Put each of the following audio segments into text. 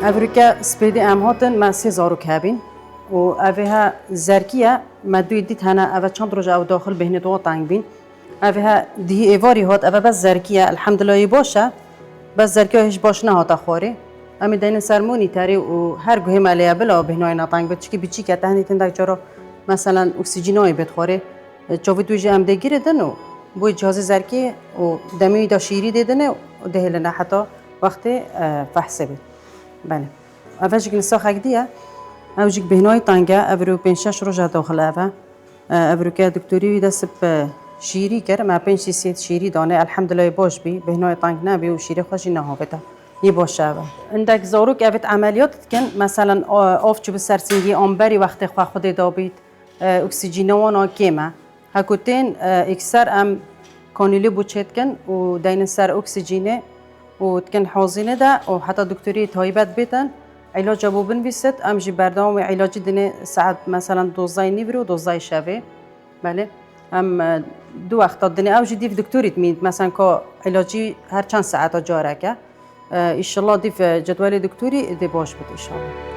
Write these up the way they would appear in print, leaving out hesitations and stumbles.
افریقا سپیدی ام هاتن ما 3000 کابین و اوها زرکیه ما دوی دیت هنا اوه چند روز او داخل بهنه دو تانگ بین اوها دی ایواری هات اوه بس زرکیه الحمدلله باشه بس زرکیه هیچ باش نه هات خواره امی دین سرمونی تری و هر گوه مالیه بلا بهنای نتانگ بچ کی بچی که تهنی تندک جرا مثلا اکسیژنای بتخوره چوبی توی ام دگیره دنو بوی جهاز زرکی و دمی داشیری دیدنه و دهلنا حتی وقت فحصه بید بله اوجی که نسخه دیه اوجی که بهنای تانگه ابرو 5-6 روز داخل اوه ابرو که دکتری دست به شیری کرد ما 5-6 شیری دانه الحمدلله باش بی بهنای تانگ نبی و شیری خوشی نهابته یه باشه اوه عندك زاروک اوت عملیات کن مثلا آف چوب سرسنگی آمبری وقت خود دابید اکسیژنوان کیمه هکوتین اکثر ام کانیلی بوچت کن و دین سر اکسیژنه و تكن حاضنه ده و حتى دكتوري تايبات بيتن علاج ابو بنفيست امجي بردام علاج دني ساعات مثلا دوزاي نيفري ودوزاي شافي بله ام دو وقت دني اوجي ديف دكتوري تميد مثلا كو علاجي هر چند ساعت جاركه ان شاء الله ديف جدول دكتوري دي باش بت ان شاء الله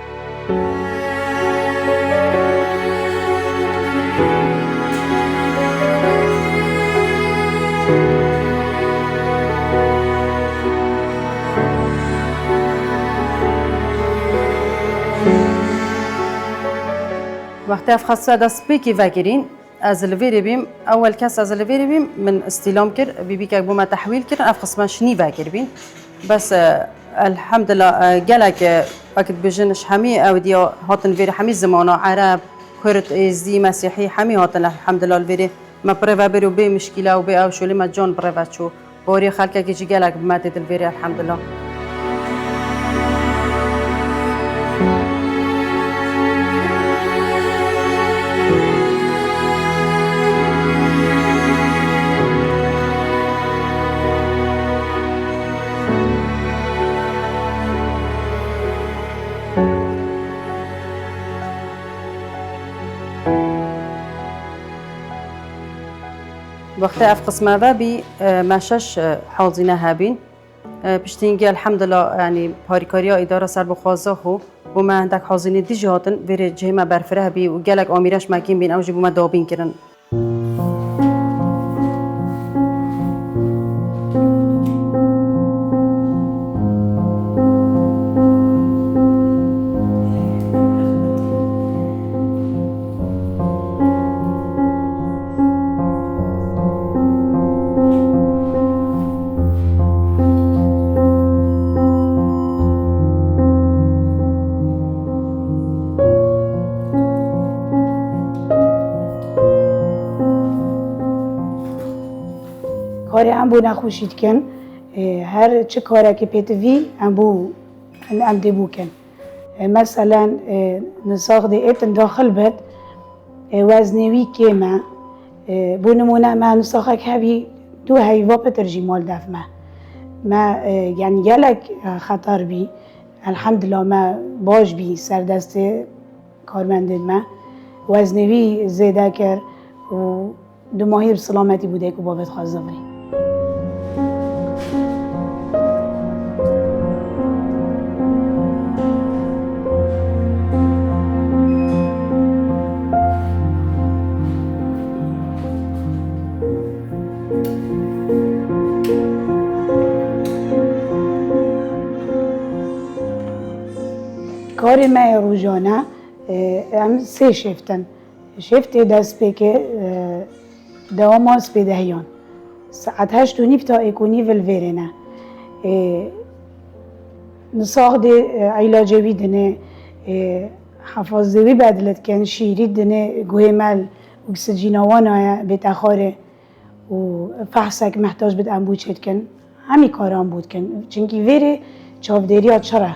وقتی افخاصه دست بیکی وگرین از الویری بیم اول کس از الویری بیم من استلام کرد بی که بوم تحویل کرد افخاص ماشنی وگر بین بس الحمدلله جلك وقت بجنش حمی او دیا هاتن ویری حمی زمانه عرب کرد ازدی مسیحی حمی هاتن الحمدلله الویری ما پروا برو به مشکل و به او شلی ما جان پروا چو باری خلک کی جلك بمادت الویری الحمدلله وقتی اف قسمه و بی مشش حاضنه هبین پشتینگی الحمدلله یعنی پاریکاریا اداره سر بخوازه خو و ما عندك حاضنه دی جهاتن ویره جهما برفره بی و گلک آمیرش مکین بین اوجی بوما دابین کرن کاری ام بو نخوشید کن هر چه کاری که پیتوی ام بو ام دبو کن مثلا نساق ایتن داخل بد وزنوی که بو نمونه ما نساقه که هبی دو هیوا پترجی مال دف ما یعنی گلک خطر بی الحمدلله ما باش بی سر دست کارمندد ما وزنوی زیده کرد و دو ماهی سلامتی بوده که بابت خواسته بری کار من روزانه هم 3 شفتن شفت دست به که دوام از بدهیان ساعت 8:30 تا 1:30 ولورنه نساق علاجی دنه حفاظوی بدلت کن شیری دنه گوهمل اکسیژنوانه بتخاره و فحصک محتاج بد انبوچت کن همی کاران بود کن چونکی ویره چاودیریا چرا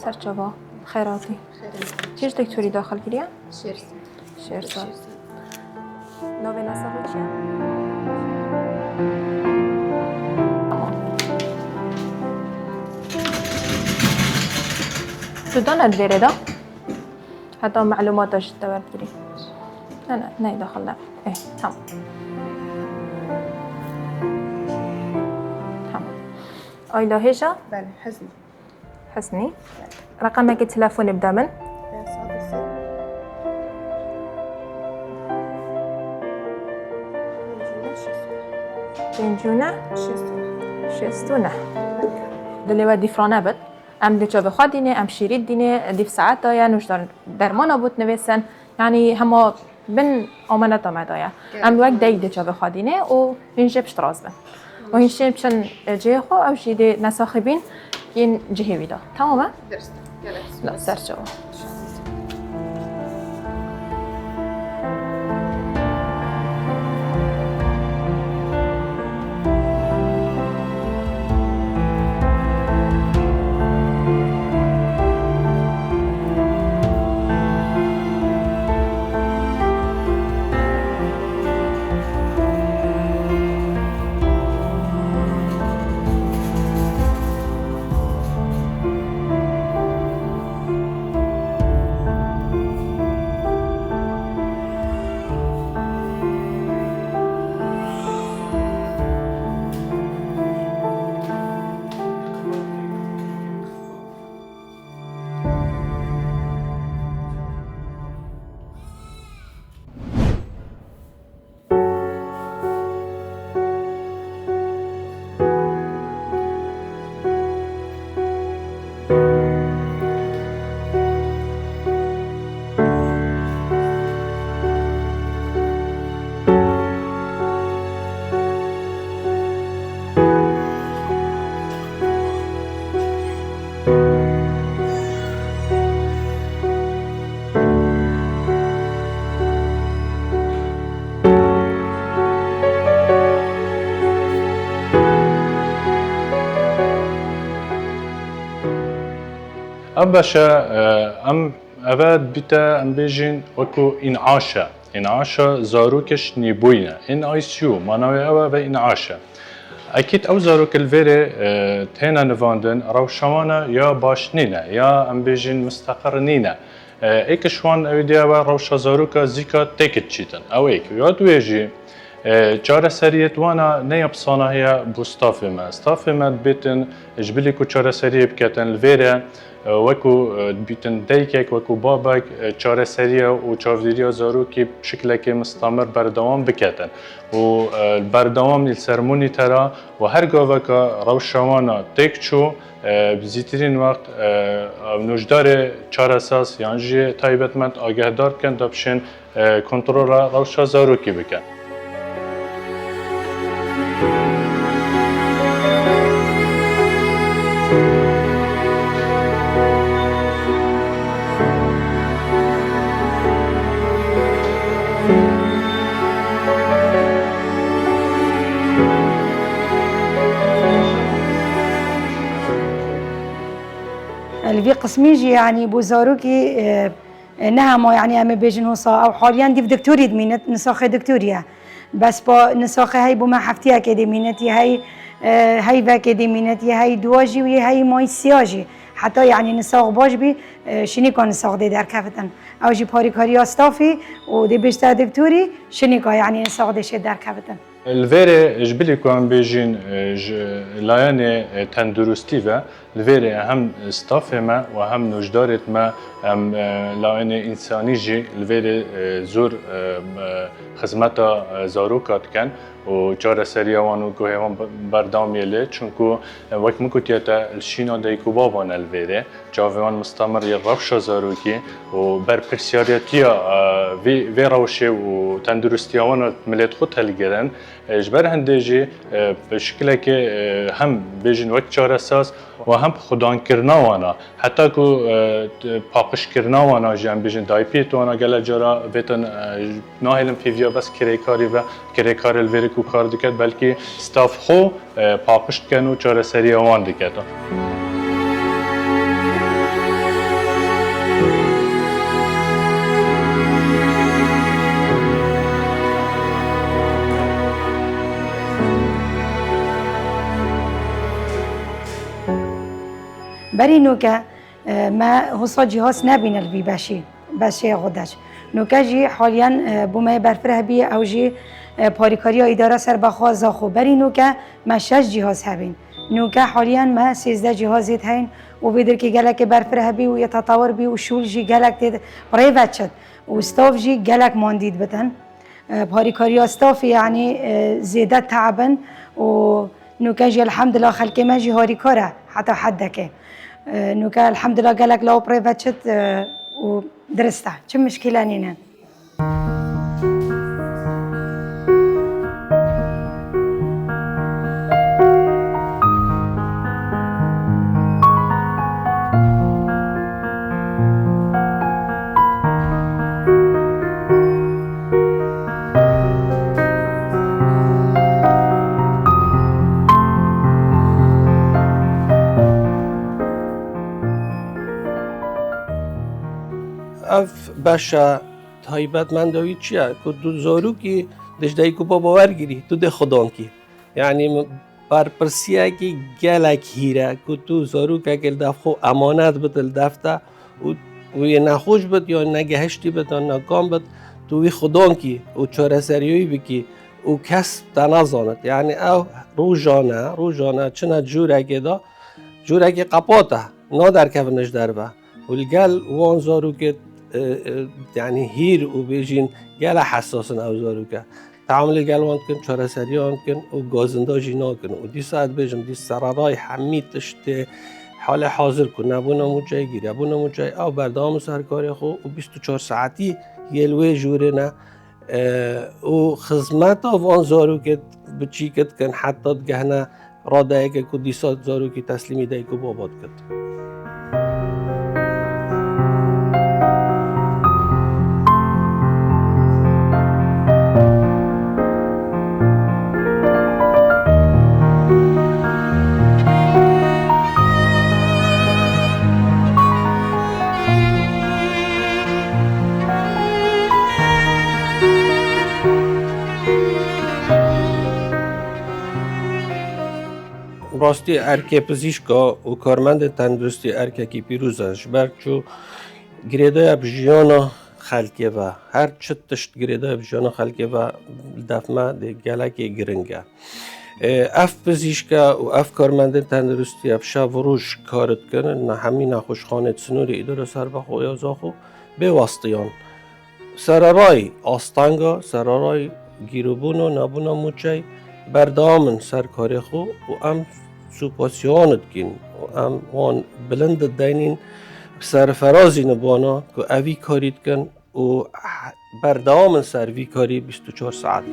سرچاوا خیراتی چیش دکتری داخل کردی؟ شیرسان نوع نسخه چیه؟ تو داند بیره دا؟ حتی معلوماتش دور بری نه داخل نه تمام آیدا هیجا؟ بله حزني حسني رقمك التلفون يبدأ من؟ بنجونة شستونة دلی و دیفرانه بود ام دیچا بخواد دینه ام شیرید دینه دیف ساعت دایا نوش درمانا بود نویسن یعنی همه بن آمانت آمد دایا ام وقت دیچا بخواد دینه و اینجا بشتراز بن و اینجا بشن جه خو او جیده نساخبین این جهه ویدا تمامه؟ درست لا سرچو ام باشا ام اواد بیتا ام بیجین وکو انعاشا زاروکش نیبوینه این آیسیو مانوی اوه و انعاشا اكيد او زاروك الفيري تهنا نفاندن روشوانا يا باش نينا يا ام بيجين مستقر نينا ايك شوان او ديوا روشا زاروكا زيكا تيكت چيتن او ايك ياد ويجي چاره سریت وانا نیابسانا هي بوستافي ما بيتن جبلي كو چاره سريه بكتن الفيري وكو بيتن ديكك وكو بابك چاره سريه و چاوديريا زاروكي بشكلك مستمر بردوام بكتن و بردوام للسرموني ترى وهر قاوكا روشوانا تيكچو بزيترين وقت نوجدار چاره اساس يعني جي تايبتمنت آگهدار كن دابشن كنترول روشا زاروكي بكن اللي في قسميجي يعني بوزاروكي نهما يعني أما بيجن وصا أو حاليا دي في دكتوري دمينت نساخة دكتوريا بس با نساخة هاي بما حفتيها كدمينتي هاي كدمينتي هاي دواجي وهي هاي ماي سياجي حتى يعني نساخ باش بي شني كان نساخ دي در كفتن أو جي باري كاريا ستافي ودي بيشتا دكتوري شني كان يعني نساخ دي شي در كفتن الفيري جبلي كون بيجين لاياني تندرستيفا الفيري هم ستافي ما وهم نجدارت ما هم لاياني انساني جي الفيري زور خدمتا زاروكات كان و چاره سریا وانو گوهوان بردام یله چونکو وقت مکوتیتا الشینا دیکو بابان الویره جاوان مستمر یرفش زاروکی و بر پرسیاریتیا وی روشه و تندرستی وان ملت خود هلگرن اجبر هندجی به شکلی که هم بیشین وقت چاره اساس و هم خودان کرنا وانا حتی کو پاکش کرنا وانا جام بیشین دایپیت وانا گله جرا ویتن ناهلم فیویا بس کریکاری و کریکار الویره کو کار دکت بلکه استاف خو پاکش کنو چاره سری وان دکت بری نوکه ما حسا جهاز نبین الوی بشی خودش نوکه جی حالیان بومه برفره بی او جی پاریکاری اداره سر بخواز خو بری نوکه ما 6 جهاز هبین نوکه حالیان ما 13 جهازیت هین و بدر که گلک برفره بی و یتطور بی و شول جی گلک تید پریوت شد و استاف جی گلک ماندید بتن پاریکاری استاف یعنی زیاده تعبن و نوکه جی الحمد لله خلقی ما جی هاری کاره حتی حدکه نوکه الحمد لله گلک لاو پریوت شد و درسته چه مشکلی نینه اف باشا تایبت من دوی چیه که تو زارو کی دشتایی کو با باور گیری تو ده خدان کی یعنی بر پرسیه کی گلک هیره که تو زارو که گل دفخو امانت بدل دفته و یه نخوش بد یا نگهشتی بد یا نکام بد توی خدان کی و چاره سریوی بکی و کس تنازانت یعنی او روزانه چنه جوره که دا جوره که قپاته نادر کفنش دربه ولگل وان زارو که یعنی هیر و بیجین گل حساسن او زارو که تعامل گل وان کن چاره سری وان کن و گازنده جینا کن و دی ساعت بیجم دی سرارای حمید تشته حال حاضر کن نبونمو جای گیری نبونمو جای او بردام سرکاری خو و 24 ساعتی یلوی جوره نه و خدمت وان زارو که بچی کت کن حتی گهنه را دایی که دی ساعت زارو که تسلیمی دایی که باباد کت راستی ارکه پزشکا و کارمند تندرستی ارکه کی پیروزش برچو گریده بجیانا خلقی و هر چتشت گریده بجیانا خلقی و دفمه ده گلکی گرنگه اف پزشکا و اف کارمند تندرستی افشا وروش کارت کنن نه همین نخوشخانه سنوری اداره سر بخو یا زاخو به واسطیان سرارای آستانگا سرارای گیروبونو نبونا موچای بردامن سرکاری خو و ام سوپاسیونت کن و ام وان بلند دینین سرفرازی نبانا که اوی کاریت کن و بردامن سر وی کاری 24 ساعتی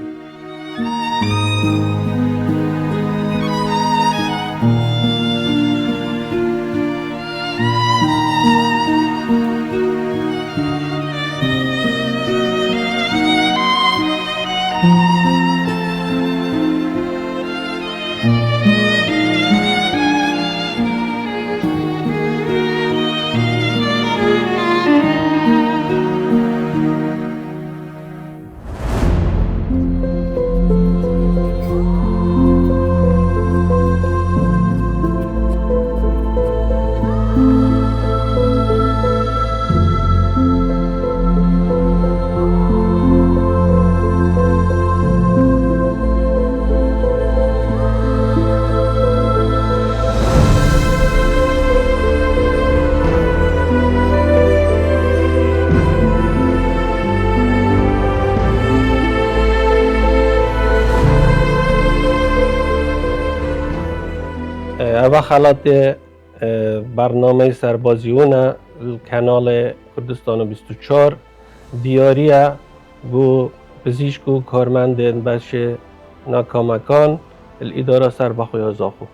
و خلات برنامه سربازیون کانال کردستان 24 دیاریه و پزشک و کارمند بخش ناکامکان الاداره سربخوی زاخو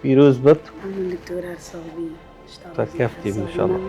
پیروز بد دکتر ارسابی تکفتی ان شاء الله